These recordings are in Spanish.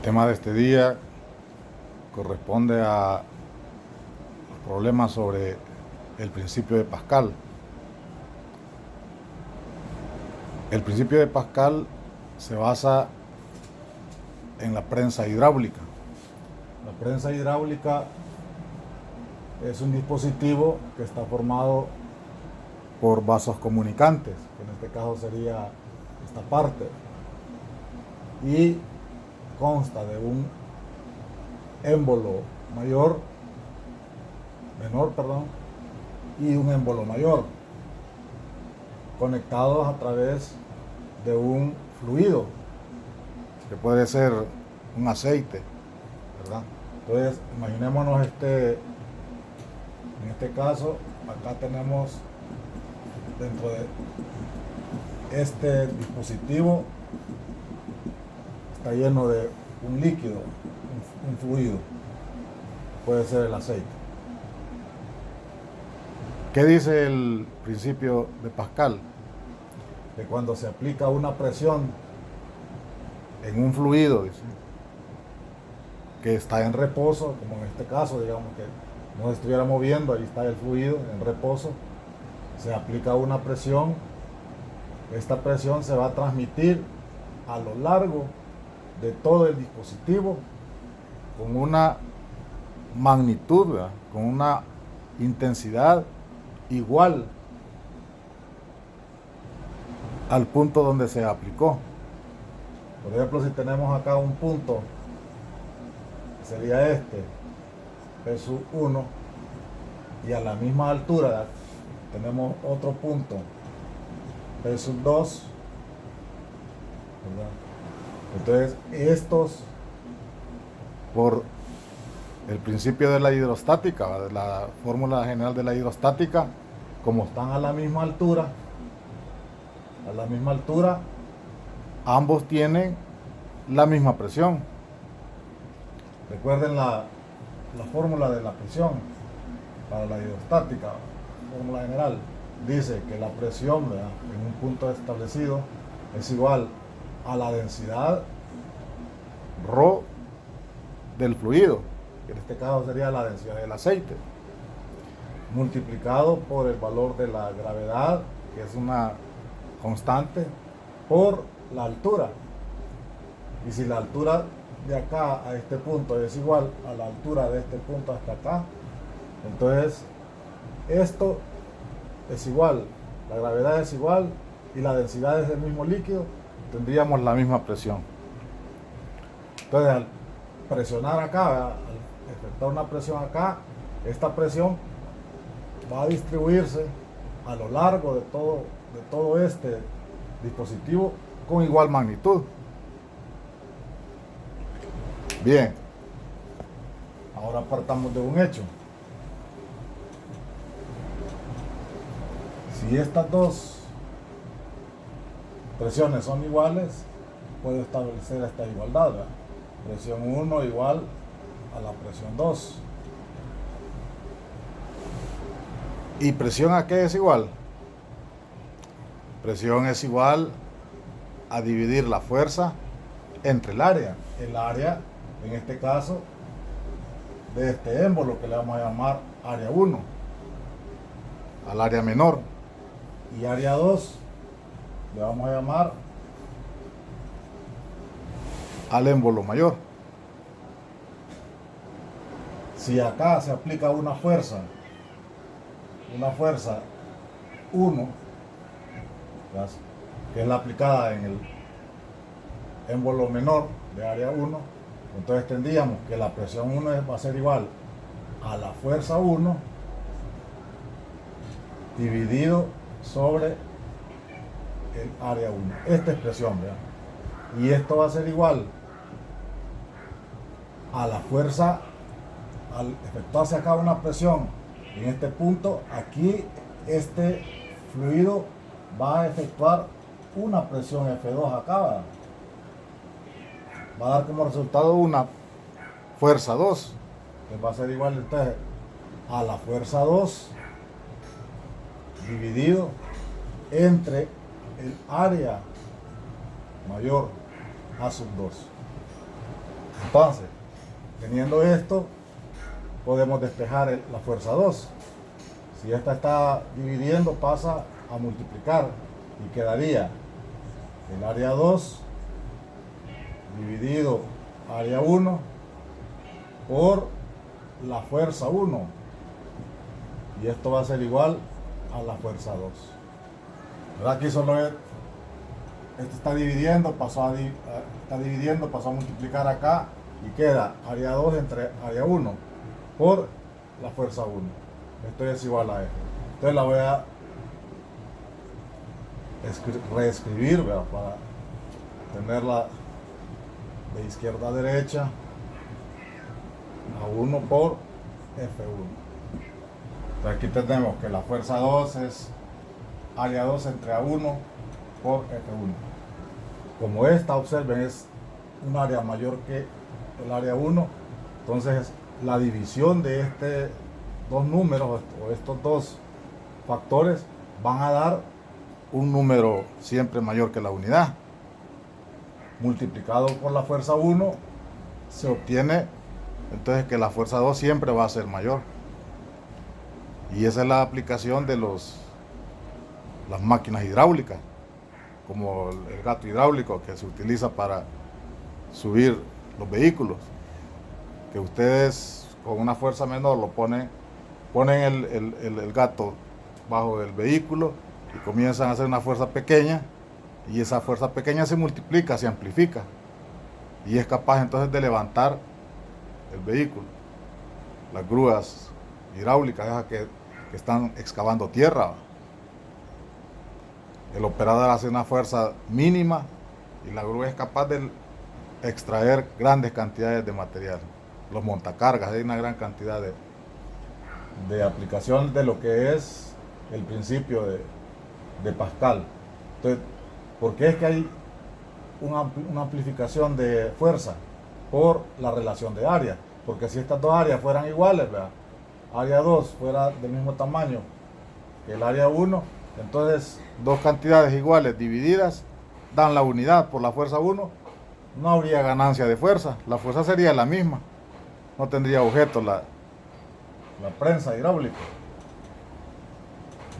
tema de este día corresponde a los problemas sobre el principio de Pascal. El principio de Pascal se basa en la prensa hidráulica. La prensa hidráulica es un dispositivo que está formado por vasos comunicantes, que en este caso sería esta parte, y consta de un émbolo menor, y un émbolo mayor, conectados a través de un fluido, que puede ser un aceite, ¿verdad? Entonces, imaginémonos en este caso, acá tenemos dentro de este dispositivo, está lleno de un líquido, un fluido, puede ser el aceite. ¿Qué dice el principio de Pascal? Que cuando se aplica una presión en un fluido, dice, que está en reposo, como en este caso, digamos que no se estuviera moviendo, ahí está el fluido en reposo, se aplica una presión, esta presión se va a transmitir a lo largo de todo el dispositivo con una magnitud, ¿verdad? Con una intensidad igual al punto donde se aplicó. Por ejemplo, si tenemos acá un punto, sería este, P1, y a la misma altura, ¿verdad? Tenemos otro punto, P2, ¿verdad? Entonces, estos, por el principio de la hidrostática, de la fórmula general de la hidrostática, como están a la misma altura, ambos tienen la misma presión. Recuerden la fórmula de la presión para la hidrostática, fórmula general, dice que la presión, ¿verdad?, en un punto establecido es igual a la densidad ρ del fluido, que en este caso sería la densidad del aceite, multiplicado por el valor de la gravedad, que es una constante, por la altura. Y si la altura de acá a este punto es igual a la altura de este punto hasta acá, entonces esto es igual, la gravedad es igual y la densidad es del mismo líquido, tendríamos la misma presión. Entonces, al presionar acá, al efectuar una presión acá, esta presión va a distribuirse a lo largo de todo este dispositivo con igual magnitud. Bien, ahora partamos de un hecho. Si estas dos presiones son iguales, puedo establecer esta igualdad, ¿verdad? Presión 1 igual a la presión 2. ¿Y presión a qué es igual? Presión es igual a dividir la fuerza entre el área. El área, en este caso, de este émbolo, que le vamos a llamar área 1, al área menor. Y área 2 le vamos a llamar al émbolo mayor. Si acá se aplica una fuerza 1, que es la aplicada en el émbolo menor de área 1, entonces tendríamos que la presión 1 va a ser igual a la fuerza 1 dividido sobre el área 1. Esta expresión, ¿verdad? Y esto va a ser igual a la fuerza, al efectuarse acá una presión en este punto, aquí este fluido va a efectuar una presión F2 acá, ¿verdad? Va a dar como resultado una fuerza 2, que va a ser igual entonces a la fuerza 2 dividido entre el área mayor A sub 2. Entonces, teniendo esto, podemos despejar la fuerza 2. Si esta está dividiendo, pasa a multiplicar y quedaría el área 2 dividido área 1 por la fuerza 1. Y esto va a ser igual a la fuerza 2. ¿Verdad? Aquí solo es, esto está dividiendo, pasó a multiplicar acá y queda área 2 entre área 1 por la fuerza 1. Esto es igual a esto. Entonces la voy a reescribir, ¿verdad? Para tenerla de izquierda a derecha. A1 por F1. Entonces aquí tenemos que la fuerza 2 es área 2 entre A1 por F1. Como esta, observen, es un área mayor que el área 1, entonces la división de estos dos números o estos dos factores van a dar un número siempre mayor que la unidad. Multiplicado por la fuerza 1 se obtiene entonces que la fuerza 2 siempre va a ser mayor. Y esa es la aplicación de las máquinas hidráulicas, como el gato hidráulico que se utiliza para subir los vehículos, que ustedes con una fuerza menor ponen el gato bajo el vehículo y comienzan a hacer una fuerza pequeña, y esa fuerza pequeña se multiplica, se amplifica y es capaz entonces de levantar el vehículo. Las grúas hidráulicas, esas que están excavando tierra, el operador hace una fuerza mínima y la grúa es capaz de extraer grandes cantidades de material. Los montacargas, hay una gran cantidad de aplicación de lo que es el principio de Pascal. Entonces, ¿por qué es que hay una amplificación de fuerza? Por la relación de área. Porque si estas dos áreas fueran iguales, ¿verdad? Área 2 fuera del mismo tamaño que el área 1, entonces dos cantidades iguales divididas dan la unidad por la fuerza 1, no habría ganancia de fuerza, la fuerza sería la misma, no tendría objeto la prensa hidráulica.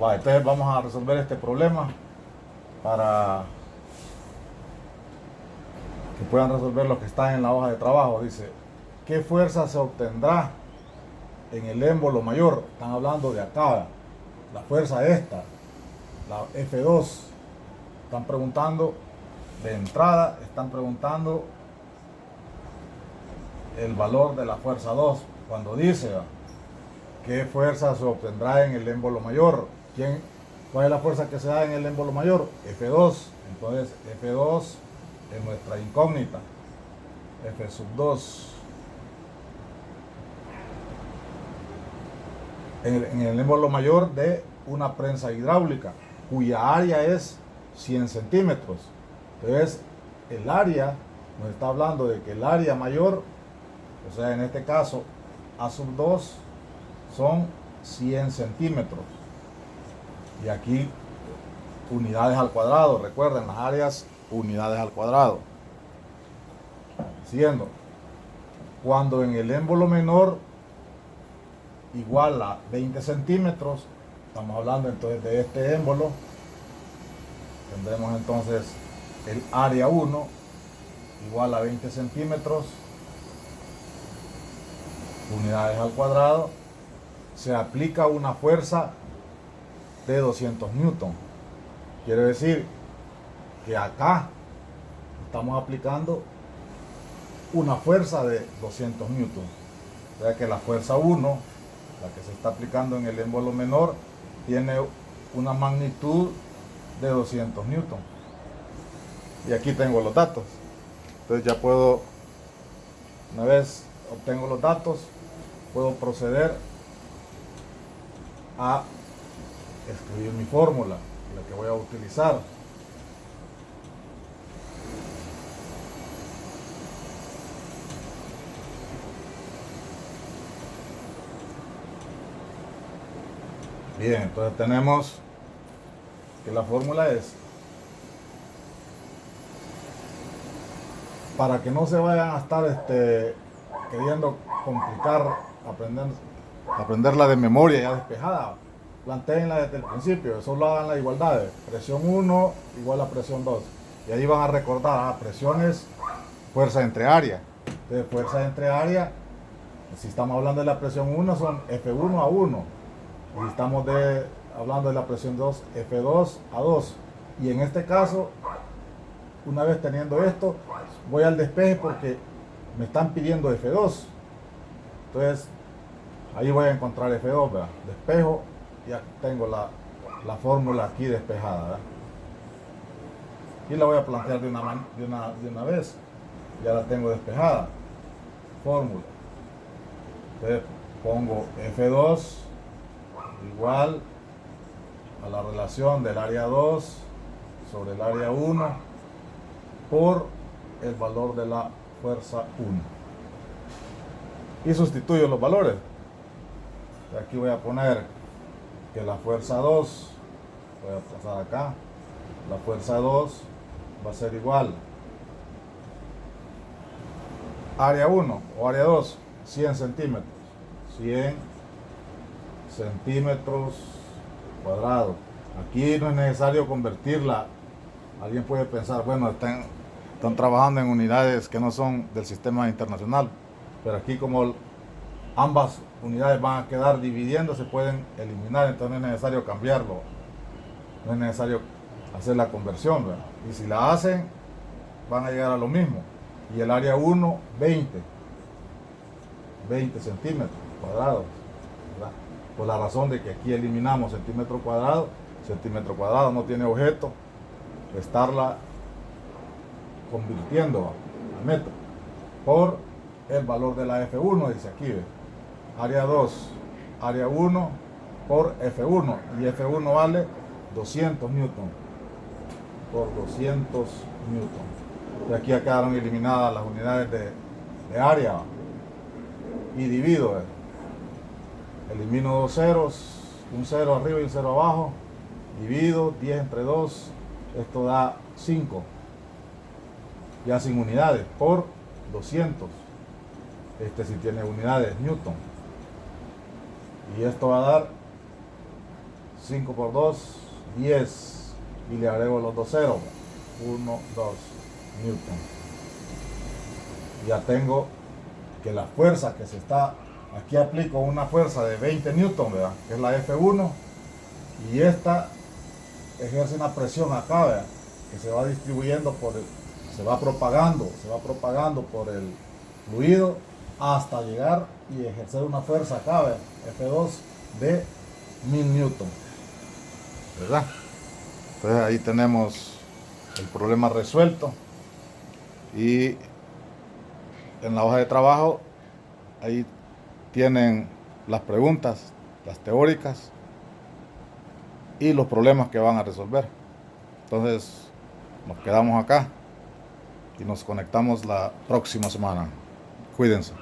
Entonces vamos a resolver este problema para que puedan resolver lo que está en la hoja de trabajo. Dice, ¿qué fuerza se obtendrá en el émbolo mayor? Están hablando de acá, la fuerza esta, la F2. Están preguntando de entrada, están preguntando el valor de la fuerza 2. Cuando dice, ¿qué fuerza se obtendrá en el émbolo mayor? ¿Cuál es la fuerza que se da en el émbolo mayor? F2. Entonces F2 es nuestra incógnita. F sub 2. En el émbolo mayor de una prensa hidráulica, cuya área es 100 centímetros. Entonces, el área, nos está hablando de que el área mayor, o sea, en este caso, A sub 2, son 100 centímetros. Y aquí, unidades al cuadrado. Recuerden, las áreas, unidades al cuadrado. Siguiendo, cuando en el émbolo menor igual a 20 centímetros, estamos hablando entonces de este émbolo, tendremos entonces el área 1 igual a 20 centímetros, unidades al cuadrado, se aplica una fuerza de 200 newton. Quiere decir que acá estamos aplicando una fuerza de 200 newton. O sea que la fuerza 1, la que se está aplicando en el émbolo menor, tiene una magnitud de 200 newton. Y aquí tengo los datos. Entonces ya puedo, una vez obtengo los datos, puedo proceder a escribir mi fórmula, la que voy a utilizar. Bien, entonces tenemos que la fórmula es para que no se vayan a estar queriendo complicar, aprenderla de memoria ya despejada, planteenla desde el principio, solo hagan la igualdad de presión 1 igual a presión 2, y ahí van a recordar, presión es fuerza entre área. Entonces, fuerza entre área, si estamos hablando de la presión 1, son F1 a 1, y si estamos hablando de la presión 2, F2 a 2, y en este caso, una vez teniendo esto, voy al despeje porque me están pidiendo F2. Entonces, ahí voy a encontrar F2, ¿verdad? Despejo, ya tengo la fórmula aquí despejada, ¿verdad? Y la voy a plantear de una vez. Ya la tengo despejada. Fórmula. Entonces, pongo F2 igual a la relación del área 2 sobre el área 1 por el valor de la fuerza 1. Y sustituyo los valores. Aquí voy a poner que la fuerza 2, voy a pasar acá, la fuerza 2 va a ser igual área 1 o área 2, 100 centímetros. 100 centímetros cuadrados. Aquí no es necesario convertirla. Alguien puede pensar, bueno, están trabajando en unidades que no son del sistema internacional, pero aquí como ambas unidades van a quedar dividiendo, se pueden eliminar, entonces no es necesario cambiarlo, no es necesario hacer la conversión, ¿verdad? Y si la hacen, van a llegar a lo mismo. Y el área 1, 20 centímetros cuadrados, ¿verdad? Por la razón de que aquí eliminamos centímetro cuadrado no tiene objeto estarla convirtiendo a metro por el valor de la F1, dice aquí, ¿ve? Área 2, área 1 por F1, y F1 vale 200 newton por 200 newton. Y aquí ya quedaron eliminadas las unidades de área, y divido, ¿ve? Elimino dos ceros, un cero arriba y un cero abajo, divido 10 entre 2, esto da 5, ya sin unidades, por 200. Si tiene unidades, newton. Y esto va a dar 5 por 2, 10. Y le agrego los dos ceros, 1, 2, newton. Ya tengo que la fuerza que se está, aquí aplico una fuerza de 20 newton, ¿verdad? Que es la F1, y esta ejerce una presión acá, ¿verdad? Que se va distribuyendo se va propagando por el fluido hasta llegar y ejercer una fuerza acá, ¿verdad? F2 de 1000 newton, ¿verdad? Entonces ahí tenemos el problema resuelto, y en la hoja de trabajo ahí tienen las preguntas, las teóricas y los problemas que van a resolver. Entonces nos quedamos acá y nos conectamos la próxima semana. Cuídense.